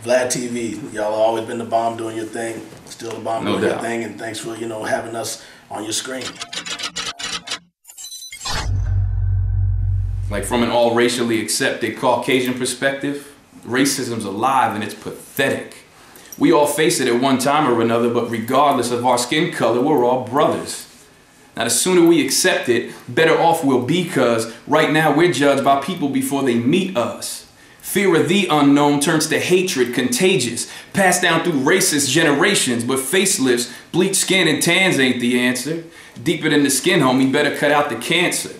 Vlad TV, y'all have always been the bomb doing your thing. Still the bomb doing your thing, and thanks for, having us on your screen. Like from an all racially accepted Caucasian perspective, racism's alive and it's pathetic. We all face it at one time or another, but regardless of our skin color, we're all brothers. Now the sooner we accept it, better off we'll be, because right now we're judged by people before they meet us. Fear of the unknown turns to hatred, contagious, passed down through racist generations, but facelifts, bleached skin and tans ain't the answer. Deeper than the skin, homie, better cut out the cancer.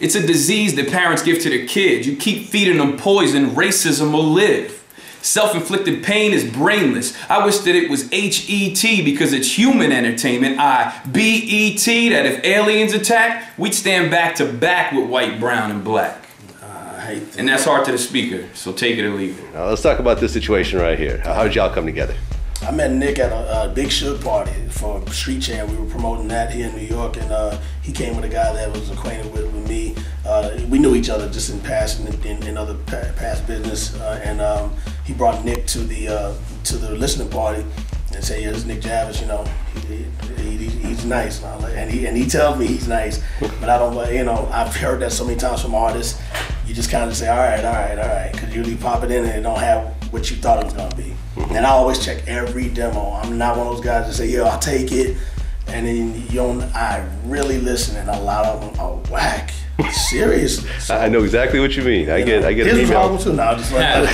It's a disease that parents give to their kids. You keep feeding them poison, racism will live. Self-inflicted pain is brainless. I wish that it was H-E-T because it's human entertainment. I-B-E-T, that if aliens attack, we'd stand back to back with white, brown, and black. And that's hard to the speaker, so take it or leave it. Now let's talk about this situation right here. How did y'all come together? I met Nick at a Big Shug party for Street Champ. We were promoting that here in New York, and he came with a guy that was acquainted with me. We knew each other just in past, in other past business, and he brought Nick to the listening party and said, "Yeah, this is Nick Javis. He's nice." And, and he tells me he's nice, but I don't. I've heard that so many times from artists. You just kind of say, all right, because usually pop it in and it don't have what you thought it was gonna be. And I always check every demo. I'm not one of those guys that say, "Yo, I'll take it," and then I really listen, and a lot of them are whack. Seriously. So, I know exactly what you mean. I get his an email. was too. No, just like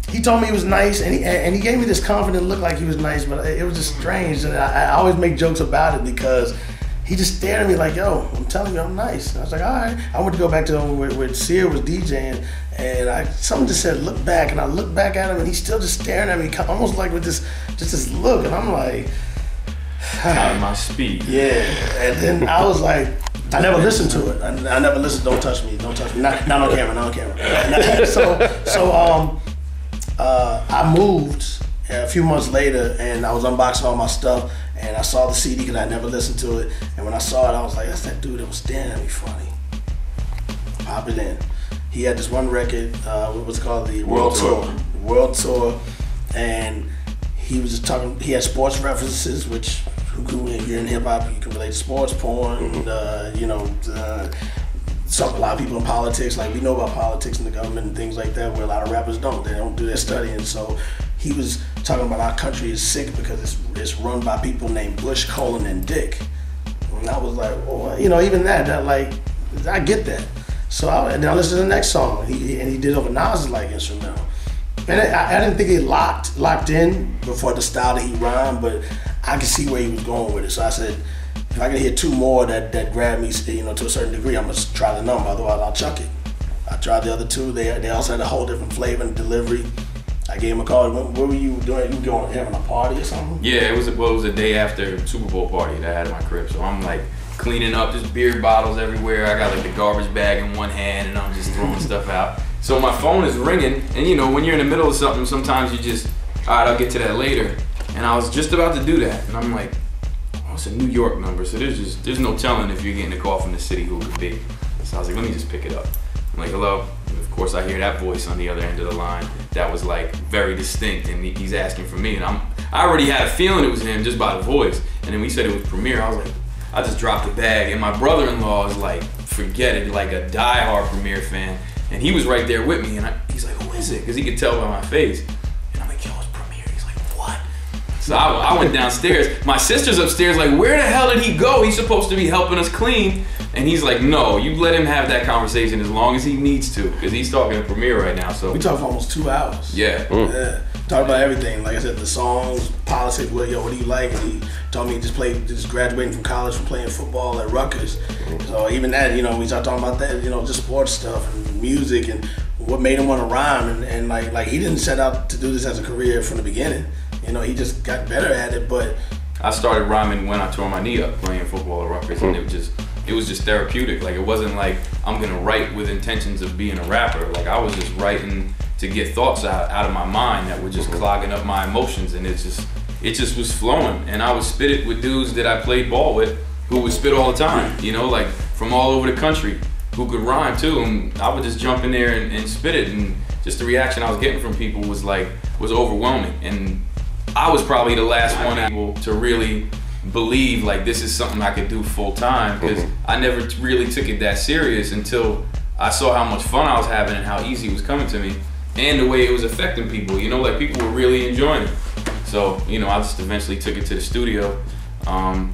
he told me he was nice, and he gave me this confident look like he was nice, but it was just strange. And I always make jokes about it because he just stared at me like, "Yo, I'm telling you, I'm nice." And I was like, "All right." I went to go back to where Sear was DJing, and someone just said, "Look back," and I looked back at him, and he's still just staring at me, almost like with this look, and I'm like, "Out of my speed." Yeah, and then I was like, I never listened to it. I never listened. Don't touch me. Don't touch me. Not on camera. Not on camera. So I moved a few months later, and I was unboxing all my stuff, and I saw the CD because I never listened to it. And when I saw it, I was like, "That's that dude that was staring at me funny." Pop it in. He had this one record, what was called the World Tour. World Tour, and he was just talking. He had sports references, which if you're in hip hop, you can relate to sports, porn, a lot of people in politics, like we know about politics and the government and things like that, where a lot of rappers don't. They don't do their studying. So he was talking about our country is sick because it's run by people named Bush, Colin, and Dick. And I was like, well, even that like, I get that. So I listened to the next song, and he did over Nas's like instrumental. And I didn't think he locked in before the style that he rhymed, but I could see where he was going with it. So I said, if I can hear two more that grab me, to a certain degree, I'm gonna try the number. Otherwise, I'll chuck it. I tried the other two. They also had a whole different flavor and delivery. I gave him a call. What were you doing? You going having a party or something? Yeah, it was a day after Super Bowl party that I had at my crib. So I'm like cleaning up, just beer bottles everywhere. I got like the garbage bag in one hand, and I'm just throwing stuff out. So my phone is ringing, and when you're in the middle of something, sometimes you just, all right, I'll get to that later. And I was just about to do that, and I'm like, oh, it's a New York number, so there's no telling if you're getting a call from the city who it could be. So I was like, let me just pick it up. I'm like, hello. And of course, I hear that voice on the other end of the line that was like very distinct, and he's asking for me, and I already had a feeling it was him just by the voice. And then we said it was Premier. I was like, I just dropped the bag, and my brother-in-law is like, forget it, like a diehard Premier fan. And he was right there with me, and he's like, who is it? Because he could tell by my face. And I'm like, yo, it's Premier. He's like, what? So I went downstairs. My sister's upstairs like, where the hell did he go? He's supposed to be helping us clean. And he's like, no, you let him have that conversation as long as he needs to, because he's talking to Premier right now. So we talked for almost 2 hours. Yeah. Yeah. Talk about everything. Like I said, the songs, politics, what do you like? And he told me he just graduating from college from playing football at Rutgers. So even that, we started talking about that, just sports stuff and music and what made him want to rhyme. And like he didn't set out to do this as a career from the beginning. He just got better at it. But I started rhyming when I tore my knee up playing football at Rutgers, and it was just therapeutic. Like, it wasn't like I'm gonna write with intentions of being a rapper. Like, I was just writing to get thoughts out of my mind that were just clogging up my emotions, and it just was flowing. And I would spit it with dudes that I played ball with who would spit all the time, like from all over the country, who could rhyme too. And I would just jump in there and spit it. And just the reaction I was getting from people was overwhelming. And I was probably the last one able to really believe like this is something I could do full time, because I never really took it that serious until I saw how much fun I was having and how easy it was coming to me, and the way it was affecting people. You know, like people were really enjoying it. So, you know, I just eventually took it to the studio.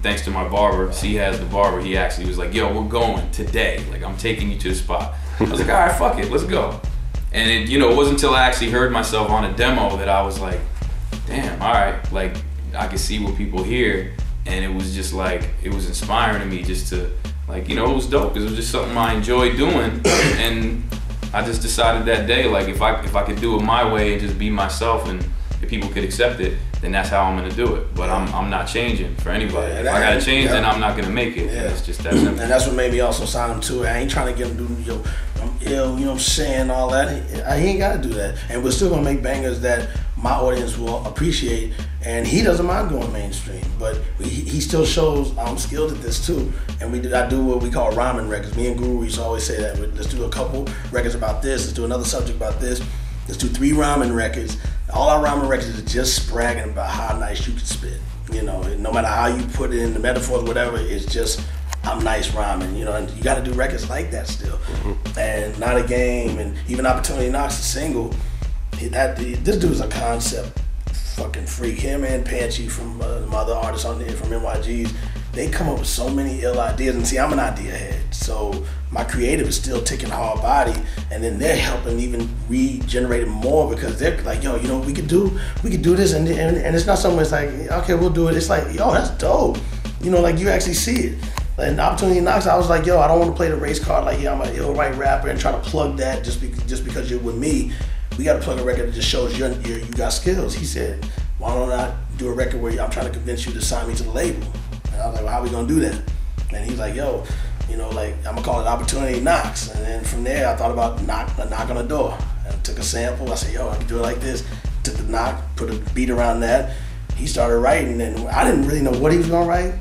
Thanks to my barber, has the barber, he actually was like, yo, we're going today. Like, I'm taking you to the spot. I was like, all right, fuck it, let's go. And it, you know, it wasn't until I actually heard myself on a demo that I was like, damn, all right, like, I could see what people hear. And it was just like, it was inspiring to me just to, like, you know, it was dope, because it was just something I enjoyed doing. And I just decided that day, like, if I could do it my way and just be myself, and if people could accept it, then that's how I'm gonna do it. But I'm not changing for anybody. If I gotta change, then I'm not gonna make it. Yeah. It's just that simple. And that's what made me also sign him to it. I ain't trying to get him to do, yo, I'm ill, you know what I'm saying, all that. He ain't gotta do that. And we're still gonna make bangers that my audience will appreciate. And he doesn't mind going mainstream, but he still shows I'm skilled at this too. And I do what we call rhyming records. Me and Guru used to always say that. Let's do a couple records about this. Let's do another subject about this. Let's do 3 rhyming records. All our rhyming records is just bragging about how nice you can spit. You know, no matter how you put it in the metaphors, whatever, it's just, I'm nice rhyming, you know, and you gotta do records like that still. And Not a Game, and even Opportunity Knocks, a single, this dude's a concept fucking freak. Him and Panchy from my other artists on there, from NYG's, they come up with so many ill ideas. And see, I'm an idea head, so my creative is still ticking hard body, and then they're helping even regenerate it more, because they're like, yo, you know, we could do this, and it's not something that's like, okay, we'll do it. It's like, yo, that's dope. You know, like, you actually see it. And Opportunity Knocks, I was like, yo, I don't want to play the race card like, yeah, I'm an ill right rapper, and try to plug that just because you're with me. We got to plug a record that just shows you got skills. He said, why don't I do a record where I'm trying to convince you to sign me to the label? And I was like, well, how we gonna do that? And he's like, yo, you know, like, I'm gonna call it Opportunity Knocks. And then from there, I thought about a knock on the door. And I took a sample. I said, yo, I can do it like this. Took the knock, put a beat around that. He started writing, and I didn't really know what he was gonna write.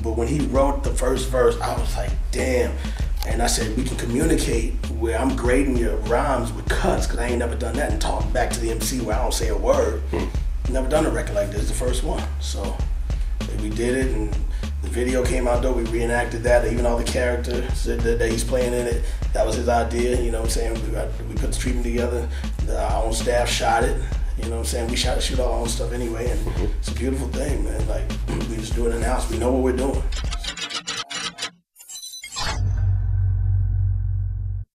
But when he wrote the first verse, I was like, damn. And I said, we can communicate where I'm grading your rhymes with cuts, because I ain't never done that, and talk back to the MC where I don't say a word. Never done a record like this, the first one. So we did it, and the video came out dope. We reenacted that, even all the characters that he's playing in it. That was his idea, you know what I'm saying? We put the treatment together. Our own staff shot it, you know what I'm saying? We shoot all our own stuff anyway, and it's a beautiful thing, man. Like, we just do it in the house. We know what we're doing.